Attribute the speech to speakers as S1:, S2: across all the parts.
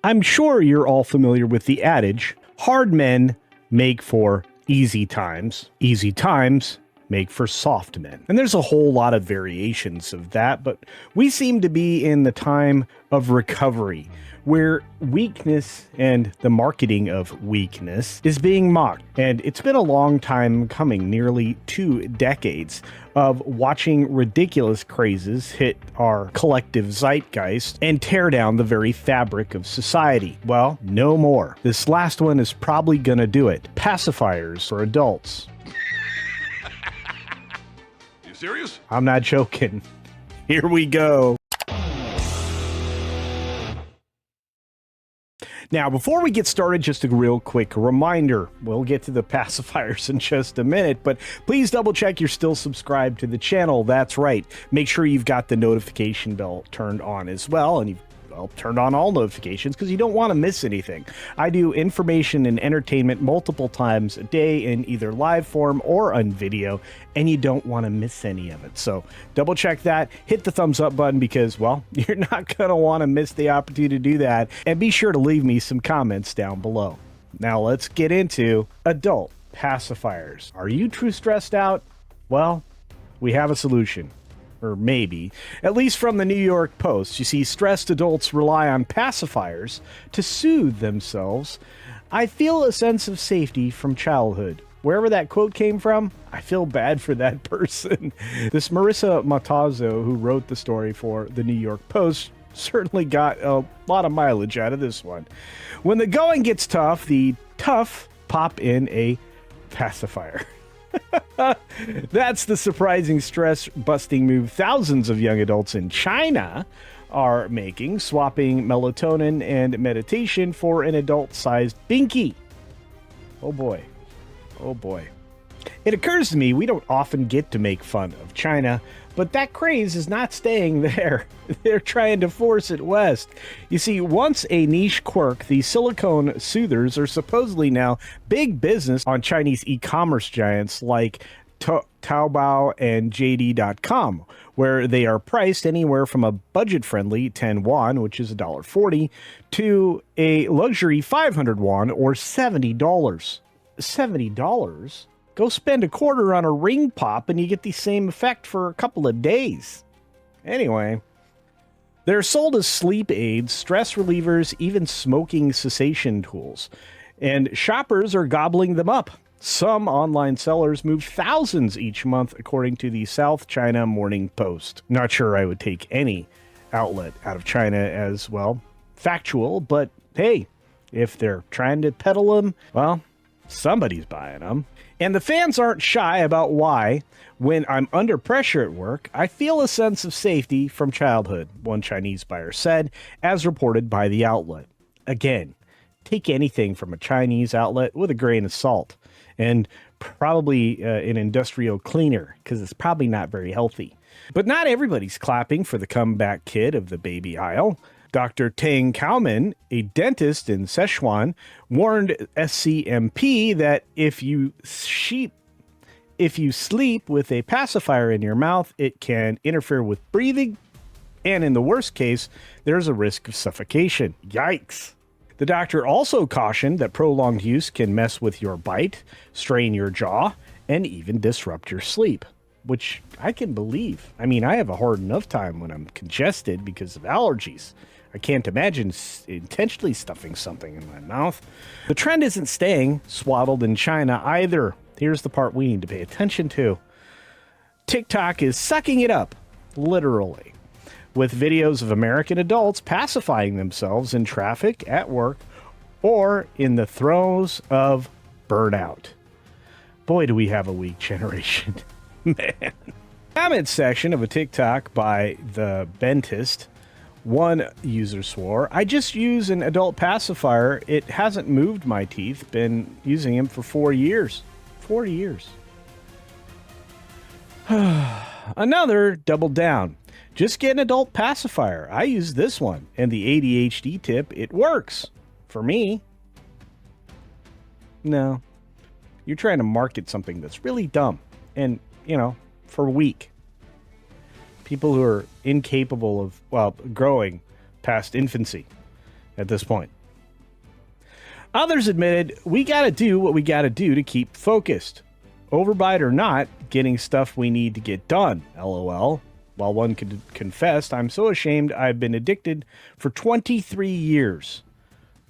S1: I'm sure you're all familiar with the adage, hard men make for easy times make for soft men. And there's a whole lot of variations of that, but we seem to be in the time of recovery, where weakness and the marketing of weakness is being mocked. And it's been a long time coming, nearly 2 decades of watching ridiculous crazes hit our collective zeitgeist and tear down the very fabric of society. Well, no more. This last one is probably gonna do it. Pacifiers for adults.
S2: You serious?
S1: I'm not joking. Here we go. Now, before we get started, just a real quick reminder. We'll get to the pacifiers in just a minute, but please double check you're still subscribed to the channel. That's right. Make sure you've got the notification bell turned on as well, and you've turned on all notifications because you don't want to miss anything. I do information and entertainment multiple times a day in either live form or on video, and you don't want to miss any of it. So double check that, hit the thumbs up button because, well, you're not going to want to miss the opportunity to do that. And be sure to leave me some comments down below. Now let's get into adult pacifiers. Are you too stressed out? Well, we have a solution. Or maybe, at least from the New York Post. You see, stressed adults rely on pacifiers to soothe themselves. I feel a sense of safety from childhood. Wherever that quote came from, I feel bad for that person. This Marissa Matazzo, who wrote the story for the New York Post, certainly got a lot of mileage out of this one. When the going gets tough, the tough pop in a pacifier. That's the surprising stress-busting move thousands of young adults in China are making, swapping melatonin and meditation for an adult-sized Binky. Oh boy. Oh boy. It occurs to me we don't often get to make fun of China, but that craze is not staying there. They're trying to force it west. You see, once a niche quirk, the silicone soothers are supposedly now big business on Chinese e-commerce giants like Taobao and JD.com, where they are priced anywhere from a budget-friendly 10 yuan, which is $1.40, to a luxury 500 yuan or $70. $70? Go spend a quarter on a ring pop and you get the same effect for a couple of days. Anyway, they're sold as sleep aids, stress relievers, even smoking cessation tools. And shoppers are gobbling them up. Some online sellers move thousands each month, according to the South China Morning Post. Not sure I would take any outlet out of China as, well, factual, but hey, if they're trying to peddle them, well, somebody's buying them. And the fans aren't shy about why, when I'm under pressure at work, I feel a sense of safety from childhood, one Chinese buyer said, as reported by the outlet. Again, take anything from a Chinese outlet with a grain of salt, and probably an industrial cleaner, because it's probably not very healthy. But not everybody's clapping for the comeback kid of the baby aisle. Dr. Tang Kaoman, a dentist in Sichuan, warned SCMP that if you sleep with a pacifier in your mouth, it can interfere with breathing, and in the worst case, there's a risk of suffocation. Yikes. The doctor also cautioned that prolonged use can mess with your bite, strain your jaw, and even disrupt your sleep, which I can believe. I mean, I have a hard enough time when I'm congested because of allergies. I can't imagine intentionally stuffing something in my mouth. The trend isn't staying swaddled in China either. Here's the part we need to pay attention to. TikTok is sucking it up, literally, with videos of American adults pacifying themselves in traffic, at work, or in the throes of burnout. Boy, do we have a weak generation. Man. Comment section of a TikTok by the Dentist. One user swore, I just use an adult pacifier. It hasn't moved my teeth. Been using him for 4 years. 4 years. Another doubled down. Just get an adult pacifier. I use this one. And the ADHD tip, it works. For me. No. You're trying to market something that's really dumb. And, you know, for weak. People who are incapable of, well, growing past infancy. at this point. Others admitted, we gotta do what we gotta do to keep focused. Overbite or not, getting stuff we need to get done, lol. While one could confess, I'm so ashamed I've been addicted for 23 years.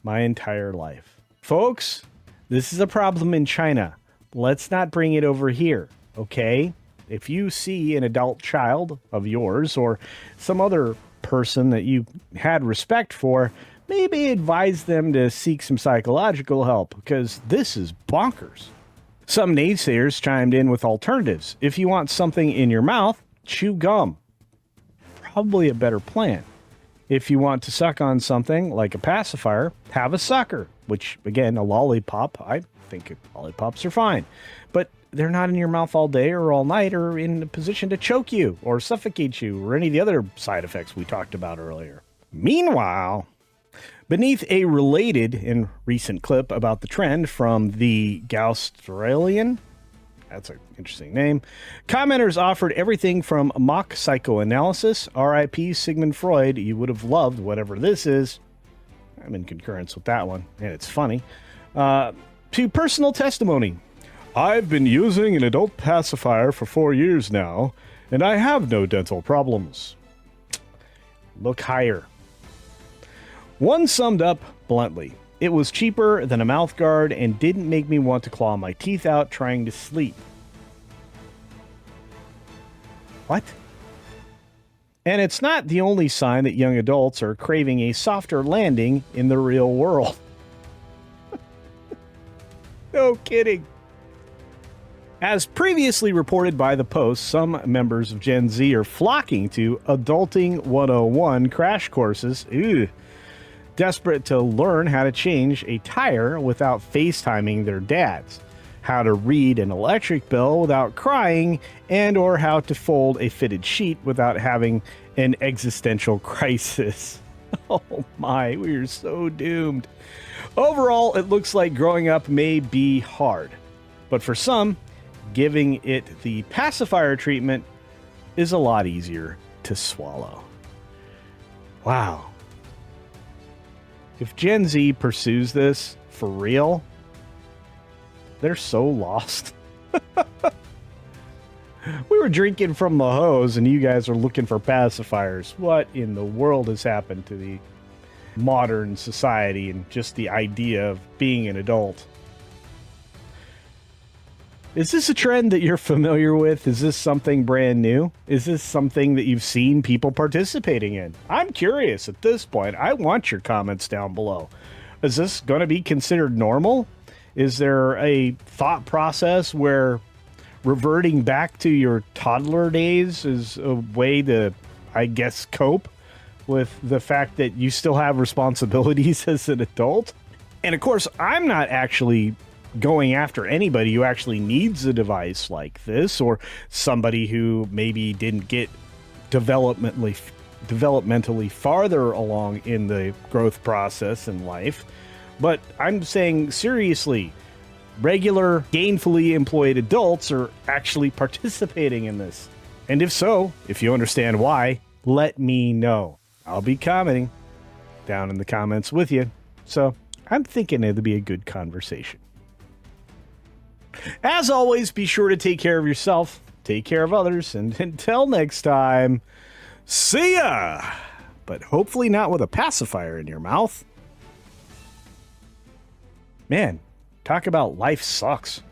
S1: My entire life. Folks, this is a problem in China. Let's not bring it over here, okay? If you see an adult child of yours or some other person that you had respect for, maybe advise them to seek some psychological help, because this is bonkers. Some naysayers chimed in with alternatives. If you want something in your mouth, chew gum. Probably a better plan. If you want to suck on something like a pacifier, have a sucker, which, again, a lollipop. I think lollipops are fine. But they're not in your mouth all day or all night or in a position to choke you or suffocate you or any of the other side effects we talked about earlier. Meanwhile, beneath a related and recent clip about the trend from the Australian, that's an interesting name, commenters offered everything from mock psychoanalysis, RIP Sigmund Freud, you would have loved whatever this is, I'm in concurrence with that one, and it's funny, to personal testimony. I've been using an adult pacifier for 4 years now, and I have no dental problems. Look higher. One summed up bluntly, it was cheaper than a mouth guard and didn't make me want to claw my teeth out trying to sleep. What? And it's not the only sign that young adults are craving a softer landing in the real world. No kidding. As previously reported by the Post, some members of Gen Z are flocking to Adulting 101 crash courses. Desperate to learn how to change a tire without FaceTiming their dads, how to read an electric bill without crying, and or how to fold a fitted sheet without having an existential crisis. Oh my, we are so doomed. Overall, it looks like growing up may be hard, but for some, giving it the pacifier treatment is a lot easier to swallow. Wow. If Gen Z pursues this for real, they're so lost. We were drinking from the hose and you guys are looking for pacifiers. What in the world has happened to the modern society and just the idea of being an adult? Is this a trend that you're familiar with? Is this something brand new? Is this something that you've seen people participating in? I'm curious at this point. I want your comments down below. Is this going to be considered normal? Is there a thought process where reverting back to your toddler days is a way to, I guess, cope with the fact that you still have responsibilities as an adult? And of course, I'm not actually going after anybody who actually needs a device like this, or somebody who maybe didn't get developmentally farther along in the growth process in life. But I'm saying seriously, regular gainfully employed adults are actually participating in this. And if so, if you understand why, let me know. I'll be commenting down in the comments with you. So I'm thinking it'll be a good conversation. As always, be sure to take care of yourself, take care of others, and until next time, see ya! But hopefully not with a pacifier in your mouth. Man, talk about life sucks.